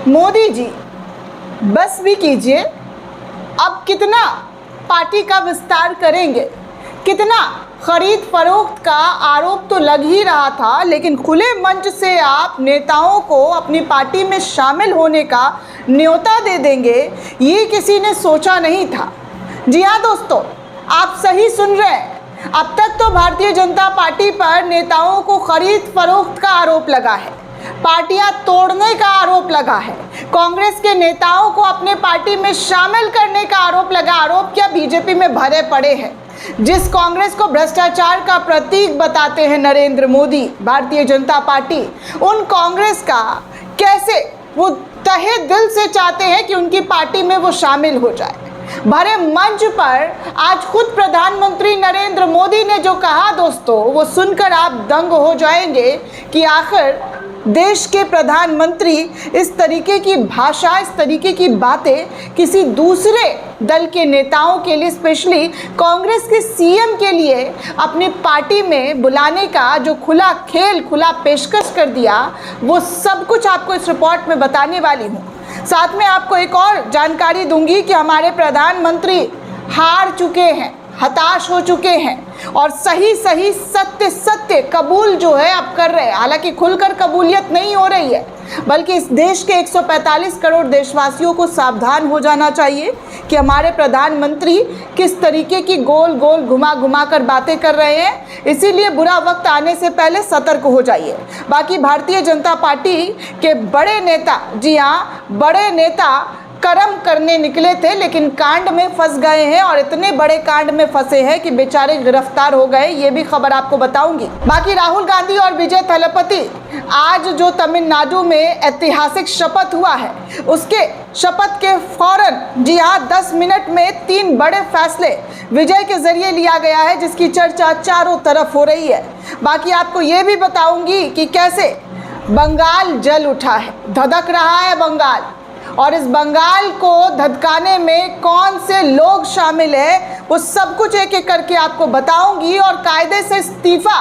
मोदी जी बस भी कीजिए, अब कितना पार्टी का विस्तार करेंगे, कितना खरीद फरोख्त का आरोप तो लग ही रहा था, लेकिन खुले मंच से आप नेताओं को अपनी पार्टी में शामिल होने का न्योता दे देंगे, ये किसी ने सोचा नहीं था। जी हाँ दोस्तों, आप सही सुन रहे हैं। अब तक तो भारतीय जनता पार्टी पर नेताओं को खरीद फरोख्त का आरोप लगा है, पार्टियां तोड़ने का आरोप लगा है, कांग्रेस के नेताओं को अपने पार्टी में शामिल करने का आरोप लगा। आरोप क्या, बीजेपी में भरे पड़े हैं। जिस कांग्रेस को भ्रष्टाचार का प्रतीक बताते हैं नरेंद्र मोदी, भारतीय जनता पार्टी, उन कांग्रेस का कैसे वो तहे दिल से चाहते हैं कि उनकी पार्टी में वो शामिल हो जाए। भरे मंच पर आज खुद प्रधानमंत्री नरेंद्र मोदी ने जो कहा दोस्तों, वो सुनकर आप दंग हो जाएंगे कि आखिर देश के प्रधानमंत्री इस तरीके की भाषा, इस तरीके की बातें किसी दूसरे दल के नेताओं के लिए, स्पेशली कांग्रेस के सीएम के लिए अपनी पार्टी में बुलाने का जो खुला खेल, खुला पेशकश कर दिया, वो सब कुछ आपको इस रिपोर्ट में बताने वाली हूँ। साथ में आपको एक और जानकारी दूंगी कि हमारे प्रधानमंत्री हार चुके हैं, हताश हो चुके हैं और सही सही सत्य सत्य कबूल जो है अब कर रहे हैं। हालांकि खुलकर कबूलियत नहीं हो रही है, बल्कि इस देश के 145 करोड़ देशवासियों को सावधान हो जाना चाहिए कि हमारे प्रधानमंत्री किस तरीके की गोल गोल घुमा घुमा कर बातें कर रहे हैं। इसीलिए बुरा वक्त आने से पहले सतर्क हो जाइए। बाकी भारतीय जनता पार्टी के बड़े नेता, जी हाँ, बड़े नेता कर्म करने निकले थे, लेकिन कांड में फंस गए हैं और इतने बड़े कांड में फंसे हैं कि बेचारे गिरफ्तार हो गए। ये भी खबर आपको बताऊंगी। बाकी राहुल गांधी और विजय थलपति, आज जो तमिलनाडु में ऐतिहासिक शपथ हुआ है, उसके शपथ के फौरन, जी हाँ, 10 मिनट में 3 बड़े फैसले विजय के जरिए लिया गया है, जिसकी चर्चा चारों तरफ हो रही है। बाकी आपको ये भी बताऊंगी कि कैसे बंगाल जल उठा है, धधक रहा है बंगाल, और इस बंगाल को धधकाने में कौन से लोग शामिल हैं, वो सब कुछ एक एक करके आपको बताऊंगी। और कायदे से इस्तीफा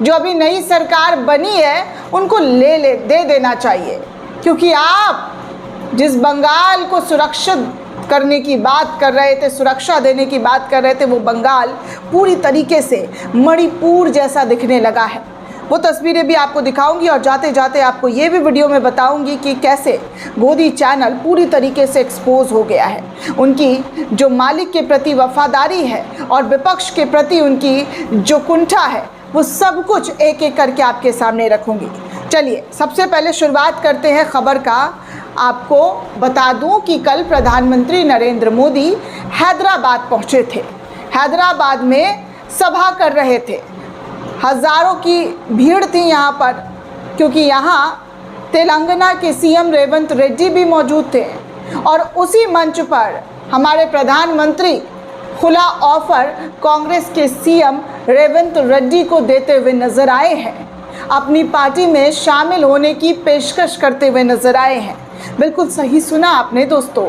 जो अभी नई सरकार बनी है, उनको दे देना चाहिए, क्योंकि आप जिस बंगाल को सुरक्षित करने की बात कर रहे थे, सुरक्षा देने की बात कर रहे थे, वो बंगाल पूरी तरीके से मणिपुर जैसा दिखने लगा है। वो तस्वीरें भी आपको दिखाऊंगी और जाते जाते आपको ये भी वीडियो में बताऊंगी कि कैसे गोदी चैनल पूरी तरीके से एक्सपोज हो गया है। उनकी जो मालिक के प्रति वफादारी है और विपक्ष के प्रति उनकी जो कुंठा है, वो सब कुछ एक एक करके आपके सामने रखूंगी। चलिए सबसे पहले शुरुआत करते हैं खबर का। आपको बता दूं कि कल प्रधानमंत्री नरेंद्र मोदी हैदराबाद पहुंचे थे। हैदराबाद में सभा कर रहे थे। हज़ारों की भीड़ थी यहाँ पर, क्योंकि यहाँ तेलंगाना के सीएम रेवंत रेड्डी भी मौजूद थे और उसी मंच पर हमारे प्रधानमंत्री खुला ऑफर कांग्रेस के सीएम रेवंत रेड्डी को देते हुए नजर आए हैं। अपनी पार्टी में शामिल होने की पेशकश करते हुए नजर आए हैं। बिल्कुल सही सुना आपने दोस्तों,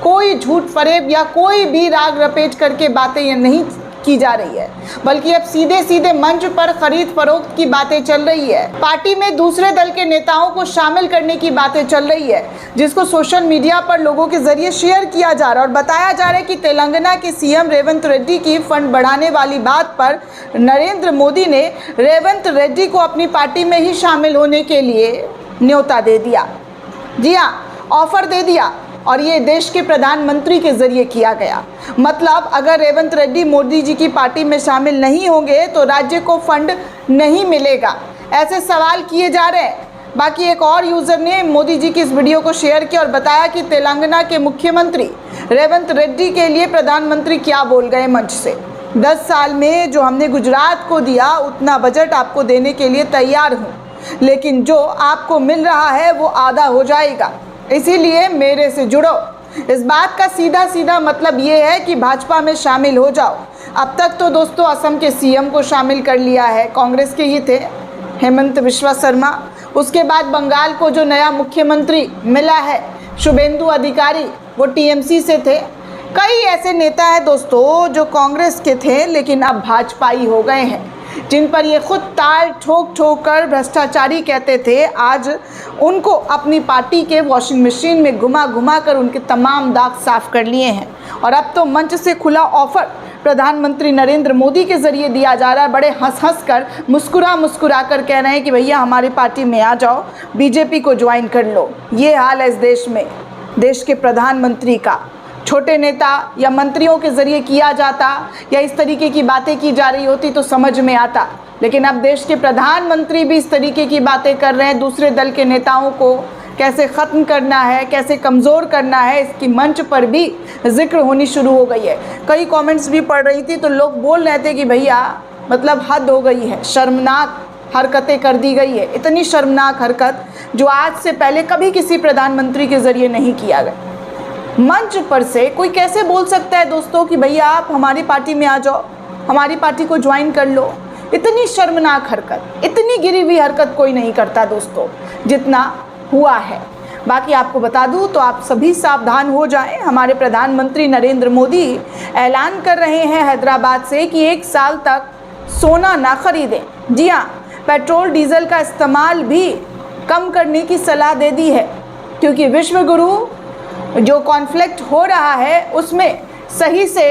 कोई झूठ फरेब या कोई भी राग रपेट करके बातें ये नहीं की जा रही है, बल्कि अब सीधे सीधे मंच पर खरीद फरोख्त की बातें चल रही है। पार्टी में दूसरे दल के नेताओं को शामिल करने की बातें चल रही है, जिसको सोशल मीडिया पर लोगों के जरिए शेयर किया जा रहा है और बताया जा रहा है कि तेलंगाना के सीएम रेवंत रेड्डी की फंड बढ़ाने वाली बात पर नरेंद्र मोदी ने रेवंत रेड्डी को अपनी पार्टी में ही शामिल होने के लिए न्योता दे दिया। जी हाँ, ऑफर दे दिया और ये देश के प्रधानमंत्री के जरिए किया गया। मतलब अगर रेवंत रेड्डी मोदी जी की पार्टी में शामिल नहीं होंगे तो राज्य को फंड नहीं मिलेगा, ऐसे सवाल किए जा रहे हैं। बाकी एक और यूज़र ने मोदी जी की इस वीडियो को शेयर किया और बताया कि तेलंगाना के मुख्यमंत्री रेवंत रेड्डी के लिए प्रधानमंत्री क्या बोल गए मंच से। 10 साल में जो हमने गुजरात को दिया, उतना बजट आपको देने के लिए तैयार हूँ, लेकिन जो आपको मिल रहा है वो आधा हो जाएगा, इसीलिए मेरे से जुड़ो। इस बात का सीधा सीधा मतलब ये है कि भाजपा में शामिल हो जाओ। अब तक तो दोस्तों असम के सीएम को शामिल कर लिया है, कांग्रेस के ही थे, हेमंत बिश्वा शर्मा। उसके बाद बंगाल को जो नया मुख्यमंत्री मिला है, शुभेंदु अधिकारी, वो टीएमसी से थे। कई ऐसे नेता हैं दोस्तों जो कांग्रेस के थे लेकिन अब भाजपाई हो गए हैं। जिन पर ये खुद ताल ठोक ठोक कर भ्रष्टाचारी कहते थे, आज उनको अपनी पार्टी के वॉशिंग मशीन में घुमा घुमा कर उनके तमाम दाग साफ कर लिए हैं। और अब तो मंच से खुला ऑफर प्रधानमंत्री नरेंद्र मोदी के ज़रिए दिया जा रहा है। बड़े हंस हंस कर मुस्कुरा कर कह रहे हैं कि भैया हमारी पार्टी में आ जाओ, बीजेपी को ज्वाइन कर लो। ये हाल है इस देश में। देश के प्रधानमंत्री का छोटे नेता या मंत्रियों के ज़रिए किया जाता या इस तरीके की बातें की जा रही होती तो समझ में आता, लेकिन अब देश के प्रधानमंत्री भी इस तरीके की बातें कर रहे हैं। दूसरे दल के नेताओं को कैसे ख़त्म करना है, कैसे कमज़ोर करना है, इसकी मंच पर भी जिक्र होनी शुरू हो गई है। कई कमेंट्स भी पढ़ रही थी तो लोग बोल रहे थे कि भैया मतलब हद हो गई है, शर्मनाक हरकतें कर दी गई है। इतनी शर्मनाक हरकत जो आज से पहले कभी किसी प्रधानमंत्री के ज़रिए नहीं किया गया। मंच पर से कोई कैसे बोल सकता है दोस्तों कि भैया आप हमारी पार्टी में आ जाओ, हमारी पार्टी को ज्वाइन कर लो। इतनी शर्मनाक हरकत, इतनी गिरी हुई हरकत कोई नहीं करता दोस्तों जितना हुआ है। बाकी आपको बता दूं तो आप सभी सावधान हो जाएं। हमारे प्रधानमंत्री नरेंद्र मोदी ऐलान कर रहे हैं हैदराबाद से कि 1 साल तक सोना ना खरीदें। जी हाँ, पेट्रोल डीजल का इस्तेमाल भी कम करने की सलाह दे दी है, क्योंकि विश्व गुरु जो कॉन्फ्लिक्ट हो रहा है उसमें सही से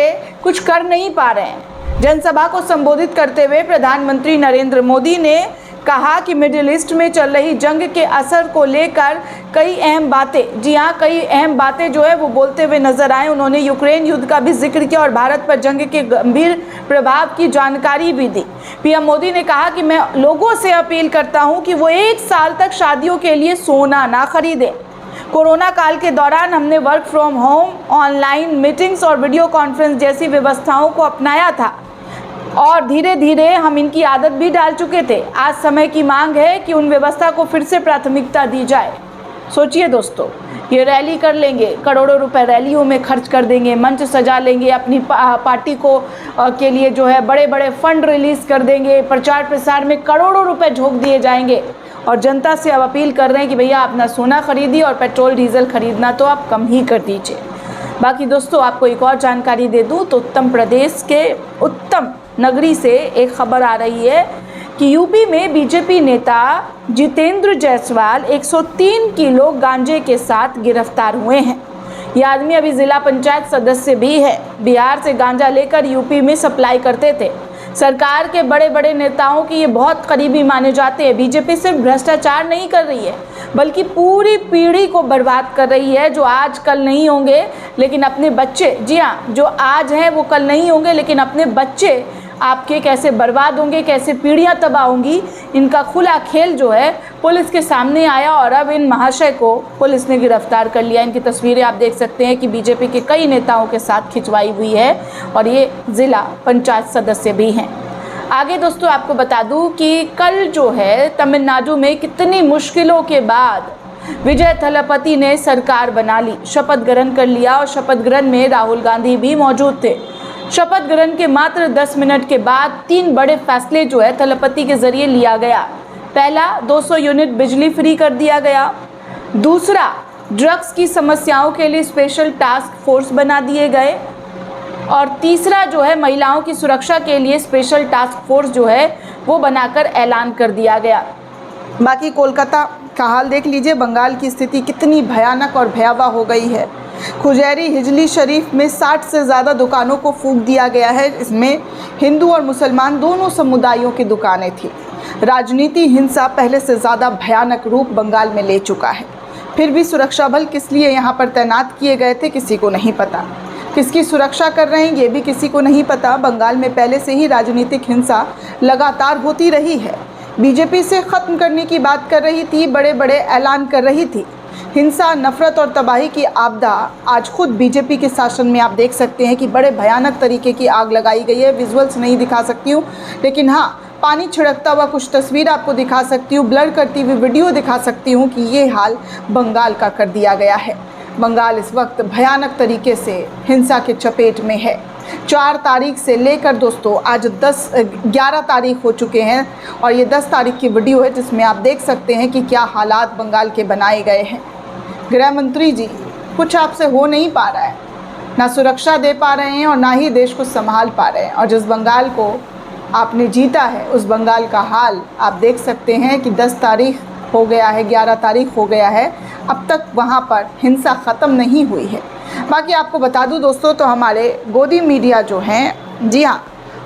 कुछ कर नहीं पा रहे हैं। जनसभा को संबोधित करते हुए प्रधानमंत्री नरेंद्र मोदी ने कहा कि मिडिल ईस्ट में चल रही जंग के असर को लेकर कई अहम बातें, जी हाँ कई अहम बातें जो है वो बोलते हुए नजर आए। उन्होंने यूक्रेन युद्ध का भी जिक्र किया और भारत पर जंग के गंभीर प्रभाव की जानकारी भी दी। पीएम मोदी ने कहा कि मैं लोगों से अपील करता हूं कि वो 1 साल तक शादियों के लिए सोना ना खरीदें। कोरोना काल के दौरान हमने work from home, online meetings और वीडियो कॉन्फ्रेंस जैसी व्यवस्थाओं को अपनाया था और धीरे धीरे हम इनकी आदत भी डाल चुके थे। आज समय की मांग है कि उन व्यवस्था को फिर से प्राथमिकता दी जाए। सोचिए दोस्तों, ये रैली कर लेंगे, करोड़ों रुपए रैलियों में खर्च कर देंगे, मंच सजा लेंगे, अपनी पार्टी को के लिए जो है बड़े बड़े फंड रिलीज़ कर देंगे, प्रचार प्रसार में करोड़ों रुपए झोंक दिए जाएंगे और जनता से अब अपील कर रहे हैं कि भैया अपना सोना खरीदिए और पेट्रोल डीजल खरीदना तो आप कम ही कर दीजिए। बाकी दोस्तों आपको एक और जानकारी दे दूँ तो उत्तर प्रदेश के उत्तम नगरी से एक खबर आ रही है कि यूपी में बीजेपी नेता जितेंद्र जायसवाल 103 किलो गांजे के साथ गिरफ्तार हुए हैं। यह आदमी अभी जिला पंचायत सदस्य भी है। बिहार से गांजा लेकर यूपी में सप्लाई करते थे। सरकार के बड़े बड़े नेताओं की ये बहुत करीबी माने जाते हैं। बीजेपी सिर्फ भ्रष्टाचार नहीं कर रही है बल्कि पूरी पीढ़ी को बर्बाद कर रही है, जो आज कल नहीं होंगे लेकिन अपने बच्चे, जी हाँ जो आज हैं वो कल नहीं होंगे लेकिन अपने बच्चे आपके कैसे बर्बाद होंगे, कैसे पीढ़ियां तबाह होंगी, इनका खुला खेल जो है पुलिस के सामने आया और अब इन महाशय को पुलिस ने गिरफ्तार कर लिया। इनकी तस्वीरें आप देख सकते हैं कि बीजेपी के कई नेताओं के साथ खिंचवाई हुई है और ये जिला पंचायत सदस्य भी हैं। आगे दोस्तों आपको बता दूं कि कल जो है तमिलनाडु में कितनी मुश्किलों के बाद विजय थलापति ने सरकार बना ली, शपथ ग्रहण कर लिया और शपथ ग्रहण में राहुल गांधी भी मौजूद थे। शपथ ग्रहण के मात्र 10 मिनट के बाद 3 बड़े फैसले जो है थलापति के जरिए लिया गया। पहला, 200 यूनिट बिजली फ्री कर दिया गया। दूसरा, ड्रग्स की समस्याओं के लिए स्पेशल टास्क फोर्स बना दिए गए और तीसरा जो है महिलाओं की सुरक्षा के लिए स्पेशल टास्क फोर्स जो है वो बनाकर ऐलान कर दिया गया। बाकी कोलकाता का हाल देख लीजिए, बंगाल की स्थिति कितनी भयानक और भयावह हो गई है। खुजैरी हिजली शरीफ में 60 से ज़्यादा दुकानों को फूंक दिया गया है। इसमें हिंदू और मुसलमान दोनों समुदायों की दुकानें थी। राजनीति हिंसा पहले से ज़्यादा भयानक रूप बंगाल में ले चुका है। फिर भी सुरक्षा बल किस लिए यहाँ पर तैनात किए गए थे किसी को नहीं पता। किसकी सुरक्षा कर रहे हैं ये भी किसी को नहीं पता। बंगाल में पहले से ही राजनीतिक हिंसा लगातार होती रही है। बीजेपी से ख़त्म करने की बात कर रही थी, बड़े बड़े ऐलान कर रही थी। हिंसा, नफरत और तबाही की आपदा आज खुद बीजेपी के शासन में आप देख सकते हैं कि बड़े भयानक तरीके की आग लगाई गई है। विजुअल्स नहीं दिखा सकती हूँ लेकिन हाँ पानी छिड़कता हुआ कुछ तस्वीर आपको दिखा सकती हूँ, ब्लर करती हुई वीडियो दिखा सकती हूँ कि ये हाल बंगाल का कर दिया गया है। बंगाल इस वक्त भयानक तरीके से हिंसा के चपेट में है। 4 तारीख से लेकर दोस्तों आज 11 तारीख हो चुके हैं और ये 10 तारीख की वीडियो है जिसमें आप देख सकते हैं कि क्या हालात बंगाल के बनाए गए हैं। गृह मंत्री जी कुछ आपसे हो नहीं पा रहा है, ना सुरक्षा दे पा रहे हैं और ना ही देश को संभाल पा रहे हैं। और जिस बंगाल को आपने जीता है उस बंगाल का हाल आप देख सकते हैं कि 10 तारीख हो गया है, 11 तारीख हो गया है, अब तक वहाँ पर हिंसा ख़त्म नहीं हुई है। बाकी आपको बता दूं दोस्तों, तो हमारे गोदी मीडिया जो हैं, जी हाँ,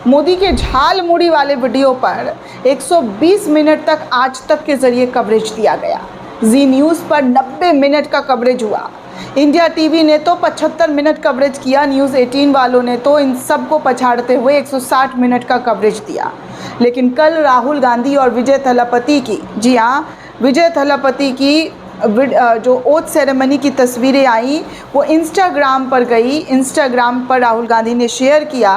मोदी के झाल मुड़ी वाले वीडियो पर 120 मिनट तक आज तक के ज़रिए कवरेज दिया गया। जी न्यूज़ पर 90 मिनट का कवरेज हुआ। इंडिया टीवी ने तो 75 मिनट कवरेज किया। न्यूज़ 18 वालों ने तो इन सब को पछाड़ते हुए 160 मिनट का कवरेज दिया। लेकिन कल राहुल गांधी और विजय थलापति की, जी हाँ, विजय थलापति की जो ओथ सेरेमनी की तस्वीरें आई वो इंस्टाग्राम पर गई। इंस्टाग्राम पर राहुल गांधी ने शेयर किया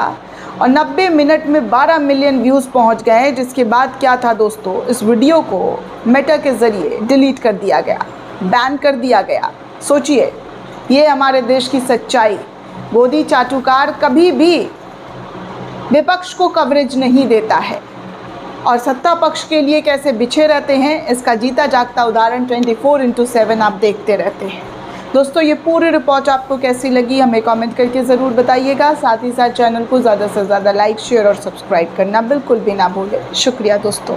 और 90 मिनट में 12 मिलियन व्यूज़ पहुंच गए। जिसके बाद क्या था दोस्तों, इस वीडियो को मेटा के ज़रिए डिलीट कर दिया गया, बैन कर दिया गया। सोचिए, ये हमारे देश की सच्चाई। गोदी चाटुकार कभी भी विपक्ष को कवरेज नहीं देता है और सत्ता पक्ष के लिए कैसे बिछे रहते हैं, इसका जीता जागता उदाहरण 24/7 आप देखते रहते हैं। दोस्तों, ये पूरी रिपोर्ट आपको कैसी लगी हमें कमेंट करके ज़रूर बताइएगा। साथ ही साथ चैनल को ज़्यादा से ज़्यादा लाइक, शेयर और सब्सक्राइब करना बिल्कुल भी ना भूलें। शुक्रिया दोस्तों।